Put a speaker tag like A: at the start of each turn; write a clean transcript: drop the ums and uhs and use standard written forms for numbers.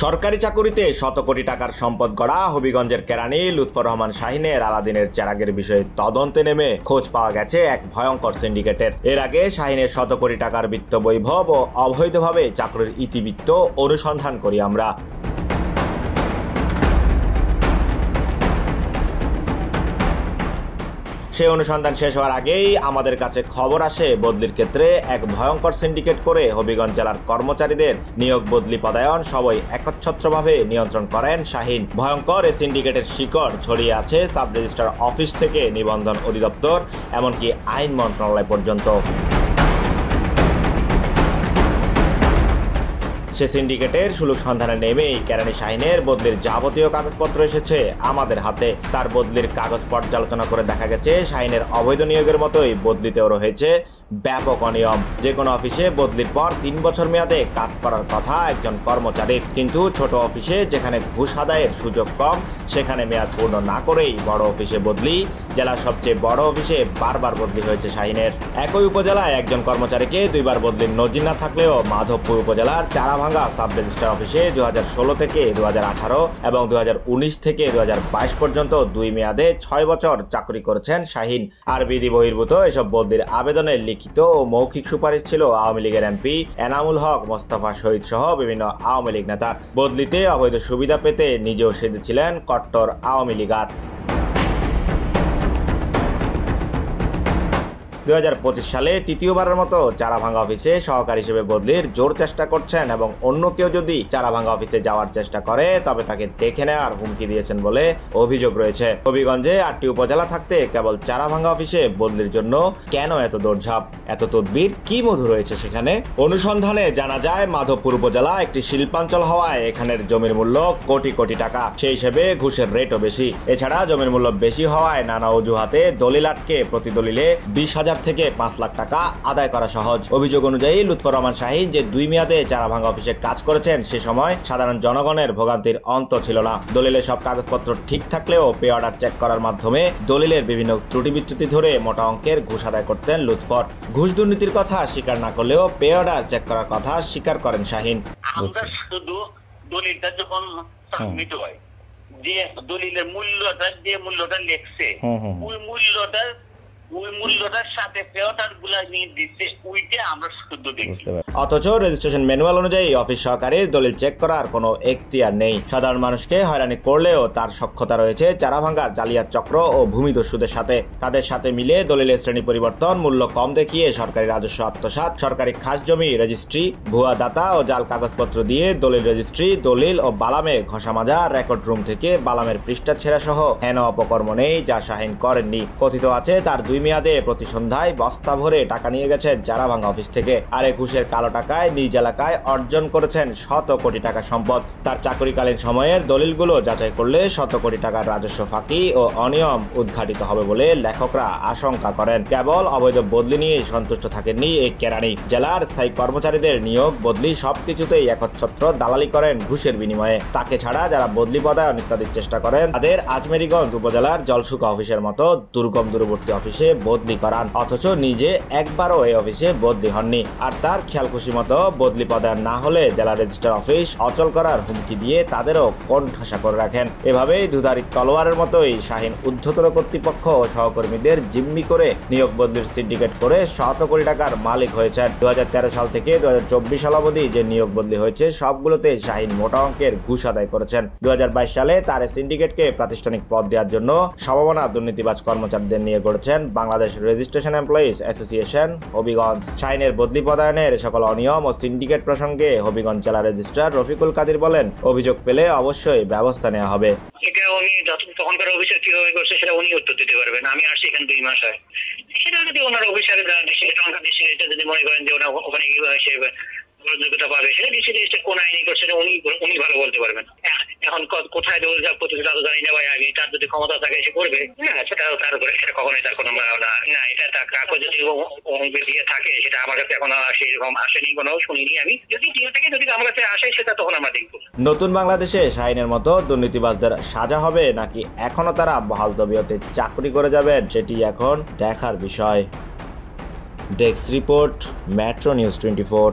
A: সরকারি চাকুরিতে শত কোটি টাকার সম্পদ গড়া হবিগঞ্জের কেরানি লুৎফর রহমান শাহিনের আলাদিনের চেরাগের বিষয়ে তদন্তে নেমে খোঁজ পাওয়া গেছে এক ভয়ঙ্কর সিন্ডিকেটের। এর আগে শাহিনের শত কোটি টাকার বিত্ত বৈভব ও অবৈধভাবে চাকরির ইতিবৃত্ত অনুসন্ধান করি আমরা। সেই অনুসন্ধান শেষ হওয়ার আগেই আমাদের কাছে খবর আসে বদলির ক্ষেত্রে এক ভয়ঙ্কর সিন্ডিকেট করে হবিগঞ্জ জেলার কর্মচারীদের নিয়োগ বদলি পদায়ন সবই একচ্ছত্রভাবে নিয়ন্ত্রণ করেন শাহিন। ভয়ঙ্কর এই সিন্ডিকেটের শিকড় ছড়িয়ে আছে সাব রেজিস্ট্রার অফিস থেকে নিবন্ধন অধিদপ্তর এমনকি আইন মন্ত্রণালয় পর্যন্ত। সে সিন্ডিকেটের সুলুক সন্ধানে নেমেই কেরানি শাহিনের বদলির যাবতীয় কাগজপত্র এসেছে আমাদের হাতে। তার বদলির কাগজ পর্যালোচনা করে দেখা গেছে শাহিনের অবৈধ নিয়োগের মতোই বদলিতেও রয়েছে ব্যাপক অনিয়ম। যে কোনো অফিসে বদলির পর 3 বছর মেয়াদে কাজ করার কথা একজন কর্মচারীর, কিন্তু ছোট অফিসে যেখানে ঘুষ আদায়ের সুযোগ কম সেখানে মেয়াদ পূর্ণ না করেই বড় অফিসে বদলি। জেলার সবচেয়ে বড় অফিসে বারবার বদলি হয়েছে শাহিনের। একই উপজেলায় একজন কর্মচারীকে 2 বার বদলির নজির না থাকলেও মাধবপুর উপজেলার চারাভাঙ্গা সাব রেজিস্ট্রার অফিসে 2016 থেকে 2018 এবং 2019 থেকে 2022 পর্যন্ত 2 মেয়াদে 6 বছর চাকরি করেছেন শাহিন। আর বিধি বহির্ভূত এসব বদলির আবেদনের লিখিত ও মৌখিক সুপারিশ ছিল আওয়ামী লীগের এমপি এনামুল হক, মোস্তফা শহীদ সহ বিভিন্ন আওয়ামী লীগ নেতার। বদলিতে অবৈধ সুবিধা পেতে নিজেও সেজেছিলেন কট্টর আওয়ামী লীগার। 2025 সালে তৃতীয়বারের মতো চারাভাঙ্গা অফিসে সহকারী হিসেবে বদলির জোর চেষ্টা করছেন এবং অন্য কেউ যদি চারাভাঙ্গা অফিসে যাওয়ার চেষ্টা করে তবে তাকে দেখে নেওয়ার হুমকি দিয়েছেন বলে অভিযোগ রয়েছে। হবিগঞ্জে 8টি উপজেলা থাকতে কেবল চারাভাঙ্গা অফিসে বদলির জন্য কেন এত দৌড়ঝাঁপ, এত তদবির, কি মধু রয়েছে সেখানে? অনুসন্ধানে জানা যায় মাধবপুর উপজেলা একটি শিল্পাঞ্চল হওয়ায় এখানের জমির মূল্য কোটি কোটি টাকা, সেই হিসেবে ঘুষের রেটও বেশি। এছাড়া জমির মূল্য বেশি হওয়ায় নানা অজুহাতে দলিল আটকে প্রতি দলিলে 20,000 থেকে 5 লাখ টাকা আদায় করা সহজ। অভিযোগ অনুযায়ী লুৎফর রহমান শাহিন যে 2 মেয়াদে চারাভাঙ্গা অফিসে কাজ করেছেন সে সময় সাধারণ জনগণের ভোগান্তির অন্ত ছিল না। দলিলের সব কাগজপত্র ঠিক থাকলেও পে অর্ডার চেক করার মাধ্যমে দলিলের বিভিন্ন ত্রুটি বিচ্যুতি ধরে মোটা অঙ্কের ঘুষ আদায় করতেন লুৎফর। ঘুষ দুর্নীতির কথা স্বীকার না করলেও পে অর্ডার চেক করার কথা স্বীকার করেন শাহিন।
B: আমরা শুধু দলিলটা যখন সাবমিট হয় যে দলিলের মূল্যটা লেখছে ওই মূল্যটার সাথে পেওয়াটার গুলা নিয়ে দিচ্ছে, ওইটা আমরা শুদ্ধ দেখছি।
A: অথচ রেজিস্ট্রেশন ম্যানুয়াল অনুযায়ী অফিস সহকারীর দলিল চেক করার কোনো এখতিয়ার নেই। সাধারণ মানুষকে হয়রানি করলেও তার সক্ষতা রয়েছে চারাভাঙ্গার জালিয়াত চক্র ও ভূমিদস্যুদের সাথে। তাদের সাথে মিলে দলিলের শ্রেণী পরিবর্তন, মূল্য কম দেখিয়ে সরকারি রাজস্ব আত্মসাৎ, সরকারি খাস জমি রেজিস্ট্রি, ভুয়া দাতা ও জাল কাগজপত্র দিয়ে দলিল রেজিস্ট্রি, দলিল ও বালামে ঘষা মাজা, রেকর্ড রুম থেকে বালামের পৃষ্ঠা ছেঁড়া সহ হেন অপকর্ম নেই যা শাহিন করেননি। কথিত আছে তার 2 মেয়াদে প্রতি সন্ধ্যায় বস্তা ভরে টাকা নিয়ে গেছেন চারাভাঙ্গা অফিস থেকে। আর এই ঘুষের কালো টাকায় নিজ এলাকায় অর্জন করেছেন শত কোটি টাকা সম্পদ। তার চাকরিকালীন সময়ের দলিলগুলো যাচাই করলে শত কোটি টাকার রাজস্ব ফাঁকি ও অনিয়ম উদ্ঘাটিত হবে বলে লেখকরা আশঙ্কা করেন। কেবল অবৈধ বদলি নিয়ে সন্তুষ্ট থাকেননি এই কেরানি। জেলার স্থায়ী কর্মচারীদের নিয়োগ বদলি সবকিছুতেই একচ্ছত্র দালালি করেন ঘুষের বিনিময়ে। তাকে ছাড়া যারা বদলি পদায়ন ইত্যাদির চেষ্টা করেন তাদের আজমেরীগঞ্জ উপজেলার জলসুকা অফিসের মতো দুর্গম দূরবর্তী অফিসে বদলি করান, অথচ নিজে একবারও এই অফিসে বদলি হননি। আর তার খেয়াল খুশি মতো বদলি পদায়ন না হলে জেলা রেজিস্ট্রার অফিস অচল করার হুমকি দিয়ে তাদেরও কোণঠাসা করে রাখেন। এভাবেই দুধারী তলোয়ারের মতোই শাহিন ঊর্ধ্বতন কর্তৃপক্ষ ও সহকর্মীদের জিম্মি করে নিয়োগ বদলির সিন্ডিকেট করে শত কোটি টাকার মালিক হয়েছেন। 2013 সাল থেকে 2024 সাল অবধি যে নিয়োগ বদলি হয়েছে সবগুলোতে শাহিন মোটা অঙ্কের ঘুষ আদায় করেছেন। 2022 সালে তার সিন্ডিকেটকে প্রাতিষ্ঠানিক পদ দেওয়ার জন্য সম্ভাবনা দুর্নীতিবাজ কর্মচারীদের নিয়ে গড়েছেন Bangladesh registration employees association Habiganj. শাহিনের বদলি পদায়নের সকল অনিয়ম ও সিন্ডিকেট প্রসঙ্গে হবিগঞ্জ জেলা রেজিস্ট্রার রফিকুল কাদির বলেন, অভিযোগ পেলে অবশ্যই ব্যবস্থা নেওয়া হবে।
B: এটা উনি তখনকার অফিসার কিভাবে করছে সেটা উনি উত্তর দিতে পারবেন। আমি আসছি এখানে 2 মাস হয়, সেটা যদি ওনার অফিসারের এটা যদি মনে করেন যে ওখানে কিভাবে যোগ্যতা পাবে সেটা ডিসি কোন আইনি করছে উনি ভালো বলতে পারবেন। এখন কোথায় দৌড় প্রতিষ্ঠা তো জানি না ভাই, আমি তার যদি ক্ষমতা থাকে সে করবে না, সেটা তার উপরে সেটা কখনোই তার কোনো না। এটা কাকু যদি দিয়ে থাকে সেটা আমার কাছে এখন সেরকম আসেনি, কোনো শুনিনি আমি। যদি দিয়ে থাকে, যদি আমার কাছে আসে সেটা তখন আমরা দেখবো।
A: নতুন বাংলাদেশে শাহিনের মতো দুর্নীতিবাজদের সাজা হবে নাকি এখনো তারা বহাল তবিয়তে চাকরি করে যাবেন সেটি এখন দেখার বিষয়। Desk report, metro news 24।